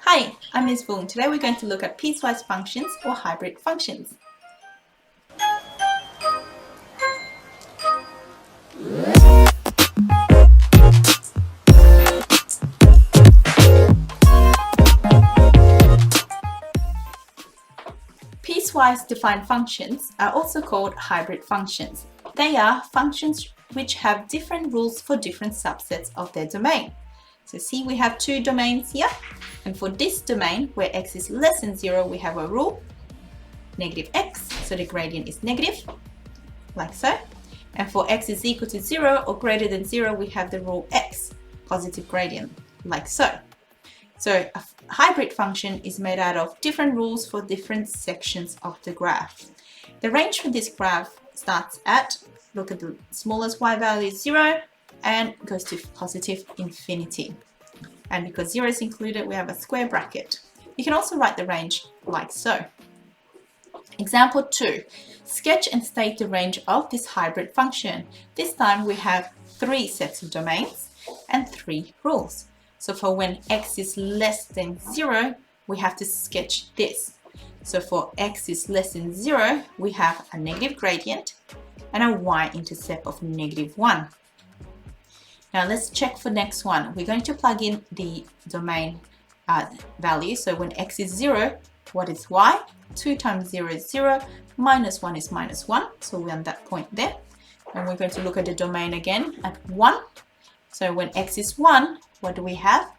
Hi, I'm Ms. Boone. Today we're going to look at piecewise functions or hybrid functions. Piecewise defined functions are also called hybrid functions. They are functions which have different rules for different subsets of their domain. So see, we have two domains here, and for this domain where x is less than 0, we have a rule, negative x, so the gradient is negative, like so. And for x is equal to 0 or greater than 0, we have the rule x, positive gradient, like so. So a hybrid function is made out of different rules for different sections of the graph. The range for this graph starts at, look at the smallest y value is 0 and goes to positive infinity. And because 0 is included, we have a square bracket. You can also write the range like so. Example 2. Sketch and state the range of this hybrid function. This time we have 3 sets of domains and 3 rules. So for when x is less than 0, we have to sketch this. So for x is less than 0, we have a negative gradient and a y-intercept of -1. Now let's check for next one. We're going to plug in the domain value. So when x is 0, what is y? 2 times 0 is 0, minus 1 is -1. So we're on that point there. And we're going to look at the domain again at 1. So when x is 1, what do we have?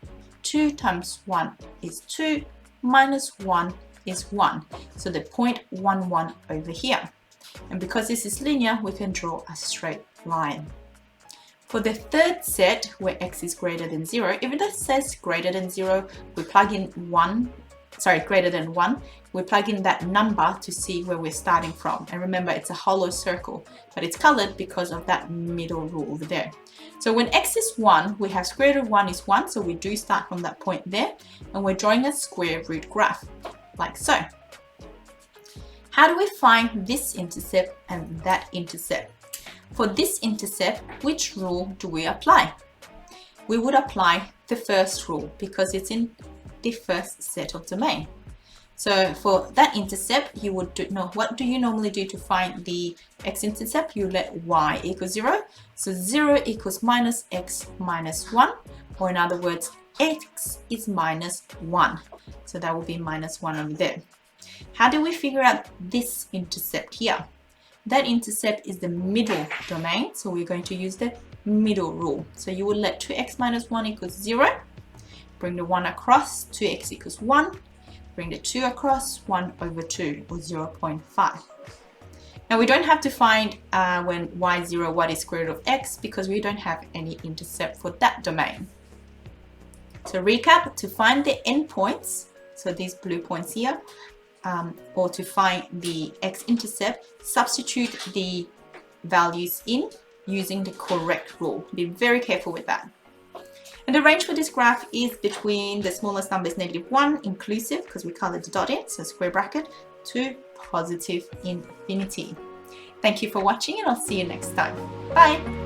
2 times 1 is 2, minus 1 is 1. So the point 1, 1 over here. And because this is linear, we can draw a straight line. For the third set, where x is greater than 0, if it says greater than 0, we plug in greater than 1, we plug in that number to see where we're starting from. And remember, it's a hollow circle, but it's colored because of that middle rule over there. So when x is 1, we have square root of 1 is 1, so we do start from that point there, and we're drawing a square root graph, like so. How do we find this intercept and that intercept? For this intercept, which rule do we apply? We would apply the first rule because it's in the first set of domain. So for that intercept, you would know, what do you normally do to find the x-intercept? You let y equal 0. So 0 equals minus x minus 1, or in other words, x is minus 1. So that will be minus 1 over there. How do we figure out this intercept here? That intercept is the middle domain, so we're going to use the middle rule. So you will let 2x minus 1 equals 0, bring the 1 across, 2x equals 1, bring the 2 across, 1 over 2, or 0.5. Now we don't have to find when y is 0 what is square root of x, because we don't have any intercept for that domain. To recap, to find the endpoints, so these blue points here, or to find the x-intercept, substitute the values in using the correct rule. Be very careful with that. And the range for this graph is between the smallest number is -1 inclusive, because we colored the dot in, so square bracket, to positive infinity. Thank you for watching, and I'll see you next time. Bye!